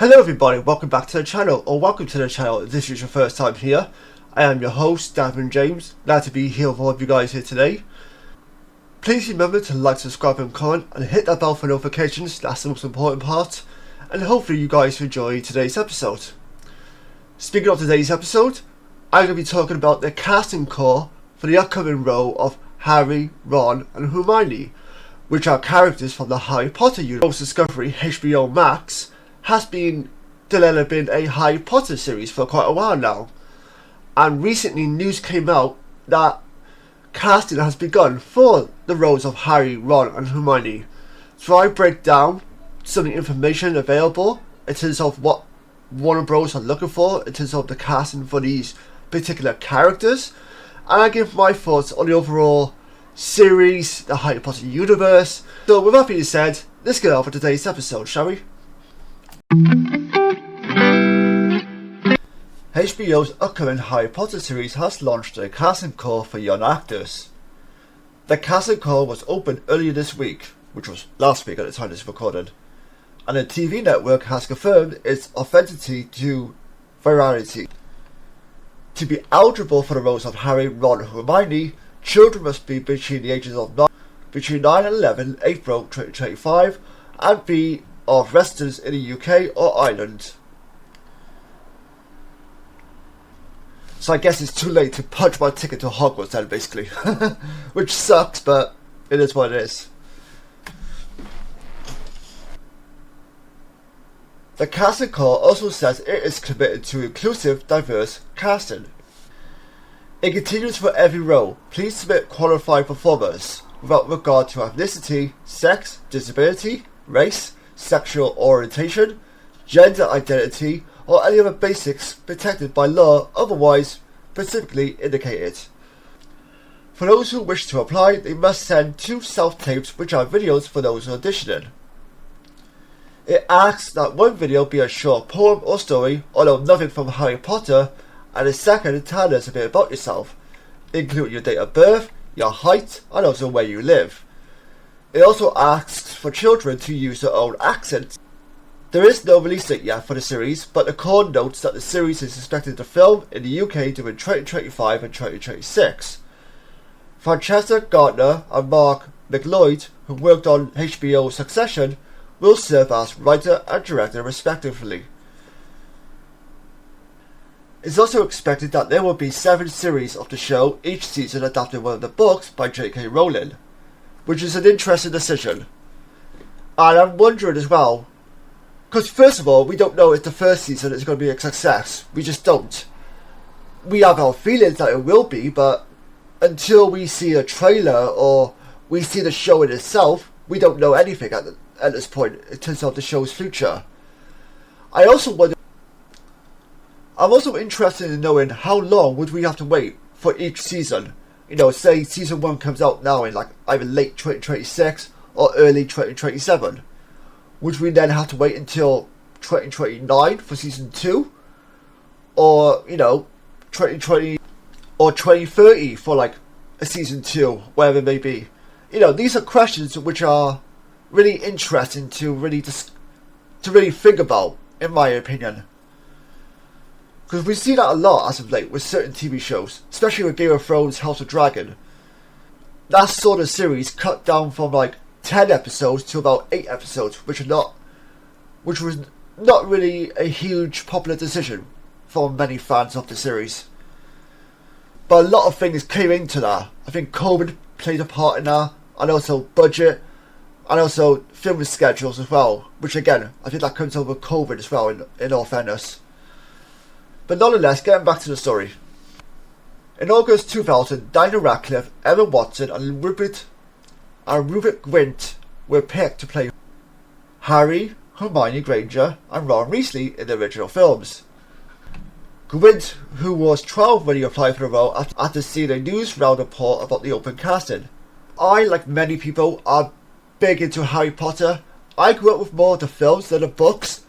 Hello everybody, welcome back to the channel, or welcome to the channel if this is your first time here. I am your host, Davin James, glad to be here with all of you guys here today. Please remember to like, subscribe and comment, and hit that bell for notifications, that's the most important part. And hopefully you guys enjoy today's episode. Speaking of today's episode, I'm going to be talking about the casting call for the upcoming role of Harry, Ron and Hermione, which are characters from the Harry Potter universe. Discovery HBO Max has been developing a Harry Potter series for quite a while now, and recently news came out that casting has begun for the roles of Harry, Ron and Hermione. So I break down some of the information available in terms of what Warner Bros are looking for in terms of the casting for these particular characters, and I give my thoughts on the overall series, the Harry Potter universe. So with that being said, let's get on for today's episode, shall we? HBO's upcoming Harry Potter series has launched a casting call for young actors. The casting call was opened earlier this week, which was last week at the time this is recorded, and the TV network has confirmed its authenticity to Variety. To be eligible for the roles of Harry, Ron and Hermione, children must be between the ages of 9 and 11 April 2025 and be of residence in the UK or Ireland. So I guess it's too late to punch my ticket to Hogwarts then, basically. Which sucks, but it is what it is. The casting call also says it is committed to inclusive, diverse casting. It continues for every role. Please submit qualified performers without regard to ethnicity, sex, disability, race, sexual orientation, gender identity, or any other basics protected by law otherwise specifically indicated. For those who wish to apply, they must send 2 self-tapes, which are videos for those auditioning. It asks that one video be a short poem or story, although nothing from Harry Potter, and the second tell us a bit about yourself, including your date of birth, your height, and also where you live. It also asks for children to use their own accents. There is no release date yet for the series, but the call notes that the series is expected to film in the UK during 2025 and 2026. Francesca Gardner and Mark McLeod, who worked on HBO Succession, will serve as writer and director respectively. It's also expected that there will be 7 series of the show, each season adapting one of the books by J.K. Rowling, which is an interesting decision. And I'm wondering as well, because first of all, we don't know if the first season is going to be a success. We just don't. We have our feelings that it will be, but until we see a trailer or we see the show in itself, we don't know anything at this point in terms of the show's future. I'm also interested in knowing how long would we have to wait for each season. You know, say season 1 comes out now in like either late 2026 or early 2027. Would we then have to wait until 2029 for season 2? Or, 2020 or 2030 for like a season 2, whatever it may be. These are questions which are really interesting to really think about, in my opinion. Because we see that a lot as of late with certain TV shows, especially with Game of Thrones, House of Dragon. That sort of series cut down from like 10 episodes to about 8 episodes, which was not really a huge popular decision for many fans of the series. But a lot of things came into that. I think COVID played a part in that, and also budget, and also filming schedules as well, which again, I think that comes over COVID as well, in all fairness. But nonetheless, getting back to the story. In August 2000, Daniel Radcliffe, Emma Watson and Rupert Grint were picked to play Harry, Hermione Granger and Ron Weasley in the original films. Grint, who was 12 when he applied for the role after seeing a news round report about the open casting. I, like many people, are big into Harry Potter. I grew up with more of the films than the books,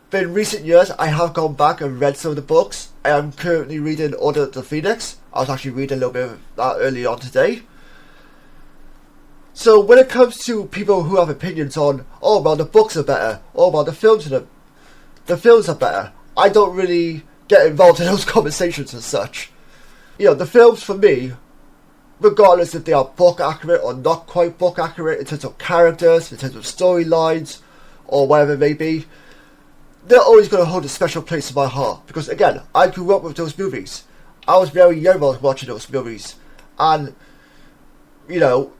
but in recent years I have gone back and read some of the books. I am currently reading Order of the Phoenix. I was actually reading a little bit of that earlier on today. So when it comes to people who have opinions on, oh well the books are better, oh well the films are the films are better. I don't really get involved in those conversations as such. You know, the films for me, regardless if they are book accurate or not quite book accurate in terms of characters, in terms of storylines, or whatever it may be, they're always going to hold a special place in my heart. Because again, I grew up with those movies. I was very young when I was watching those movies. And, you know,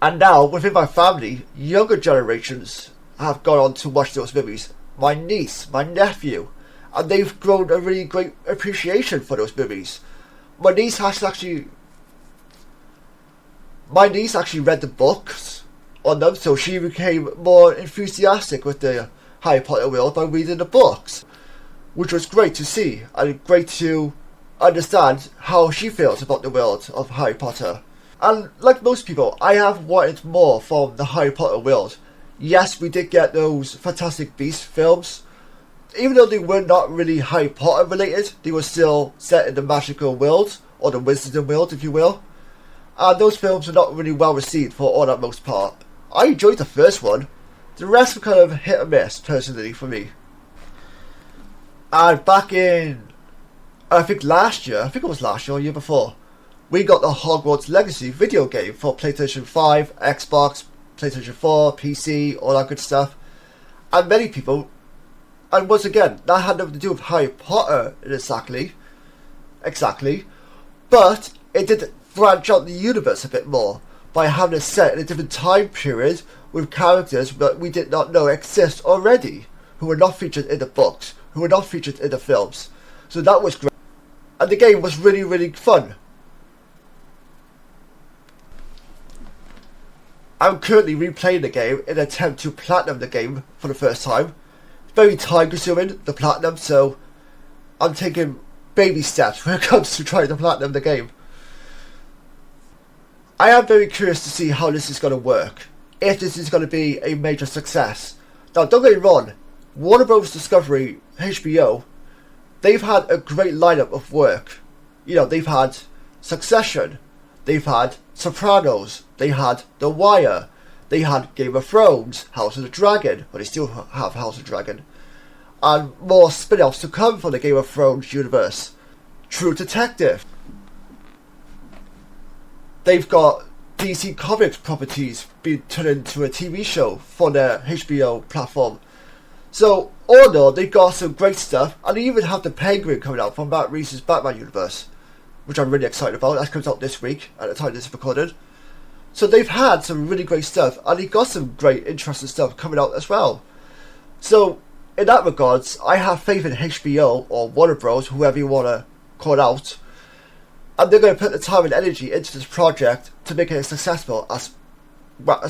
and now within my family, younger generations have gone on to watch those movies. My niece, my nephew, and they've grown a really great appreciation for those movies. My niece actually read the books on them, so she became more enthusiastic with the Harry Potter world by reading the books, which was great to see and great to understand how she feels about the world of Harry Potter. And like most people, I have wanted more from the Harry Potter world. Yes, we did get those Fantastic Beasts films. Even though they were not really Harry Potter related, they were still set in the magical world, or the wizarding world if you will. And those films were not really well received for all that most part. I enjoyed the first one. The rest were kind of hit or miss, personally, for me. And back in, I think it was last year or year before, we got the Hogwarts Legacy video game for PlayStation 5, Xbox, PlayStation 4, PC, all that good stuff. And many people, and once again, that had nothing to do with Harry Potter exactly, but it did branch out the universe a bit more by having it set in a different time period with characters that we did not know exist already, who were not featured in the books, who were not featured in the films. So that was great. And the game was really, really fun. I'm currently replaying the game in an attempt to platinum the game for the first time. It's very time consuming, the platinum, so I'm taking baby steps when it comes to trying to platinum the game. I am very curious to see how this is going to work, if this is going to be a major success. Now, don't get me wrong, Warner Bros. Discovery, HBO, they've had a great lineup of work. You know, they've had Succession, they've had Sopranos, they had The Wire, they had Game of Thrones, House of the Dragon, but they still have House of the Dragon, and more spin-offs to come from the Game of Thrones universe. True Detective. They've got DC Comics properties being turned into a TV show for their HBO platform. So, all in all, they've got some great stuff, and they even have the Penguin coming out from Matt Reeves' Batman universe, which I'm really excited about. That comes out this week at the time this is recorded. So they've had some really great stuff, and they've got some great, interesting stuff coming out as well. So, in that regards, I have faith in HBO, or Warner Bros., whoever you want to call it out, and they're going to put the time and energy into this project to make it successful as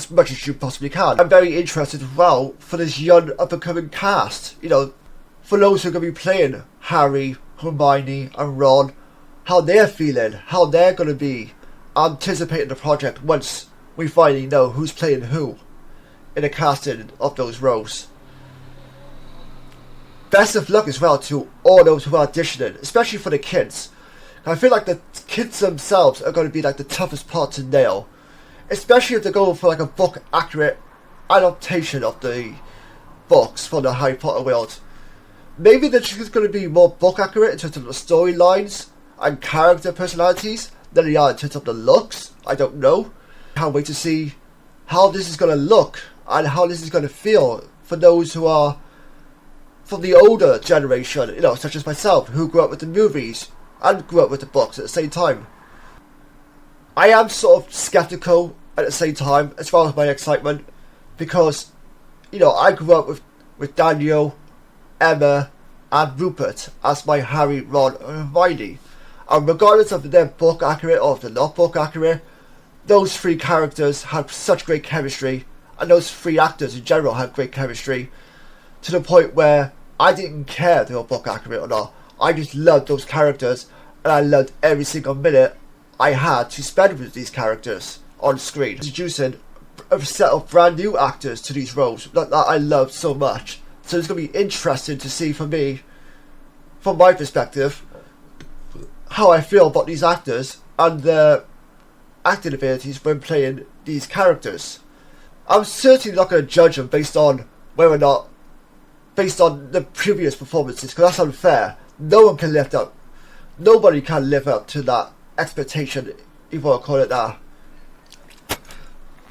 much as you possibly can. I'm very interested as well for this young up-and-coming cast. You know, for those who are going to be playing Harry, Hermione, and Ron, how they're feeling, how they're going to be anticipating the project once we finally know who's playing who in the casting of those roles. Best of luck as well to all those who are auditioning, especially for the kids. I feel like the kids themselves are going to be like the toughest part to nail, especially if they're going for like a book accurate adaptation of the books for the Harry Potter world. Maybe they're just going to be more book accurate in terms of the storylines and character personalities than they are in terms of the looks. I don't know. Can't wait to see how this is going to look and how this is going to feel for those who are from the older generation, you know, such as myself, who grew up with the movies and grew up with the books at the same time. I am sort of skeptical at the same time as far as my excitement, because, you know, I grew up with Daniel, Emma and Rupert as my Harry, Ron and Hermione. And regardless of if they're book accurate or if they're not book accurate, those three characters have such great chemistry, and those three actors in general have great chemistry, to the point where I didn't care if they were book accurate or not. I just loved those characters, and I loved every single minute I had to spend with these characters on screen, introducing a set of brand new actors to these roles that I loved so much. So it's going to be interesting to see for me, from my perspective, how I feel about these actors and their acting abilities when playing these characters. I'm certainly not going to judge them based on whether or not based on the previous performances, because that's unfair. Nobody can live up to that expectation, if you want to call it that.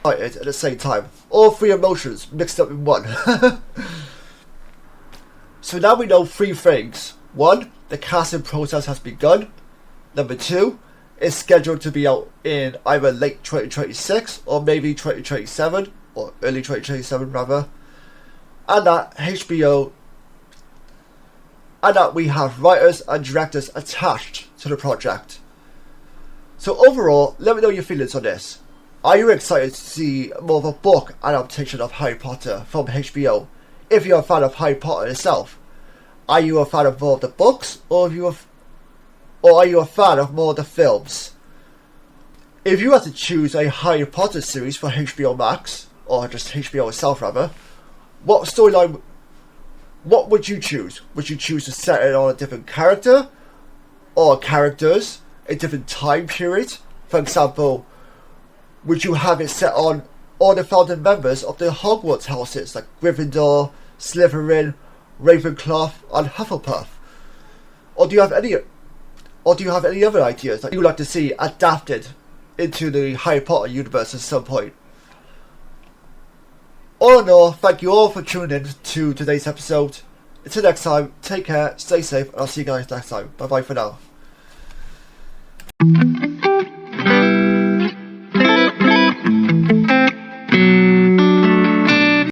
At the same time, all three emotions mixed up in one. So now we know three things. 1, the casting process has begun. Number 2, it's scheduled to be out in either late 2026 or maybe 2027, or early 2027 rather. And that we have writers and directors attached to the project. So overall, let me know your feelings on this. Are you excited to see more of a book adaptation of Harry Potter from HBO? If you're a fan of Harry Potter itself, are you a fan of more of the books, or are you a fan of more of the films? If you had to choose a Harry Potter series for HBO Max, or just HBO itself rather, what storyline, what would you choose? Would you choose to set it on a different character, or characters, a different time period? For example, would you have it set on all the founding members of the Hogwarts houses, like Gryffindor, Slytherin, Ravenclaw, and Hufflepuff? Or do you have any other ideas that you would like to see adapted into the Harry Potter universe at some point? All in all, thank you all for tuning in to today's episode. Until next time, take care, stay safe, and I'll see you guys next time. Bye bye for now.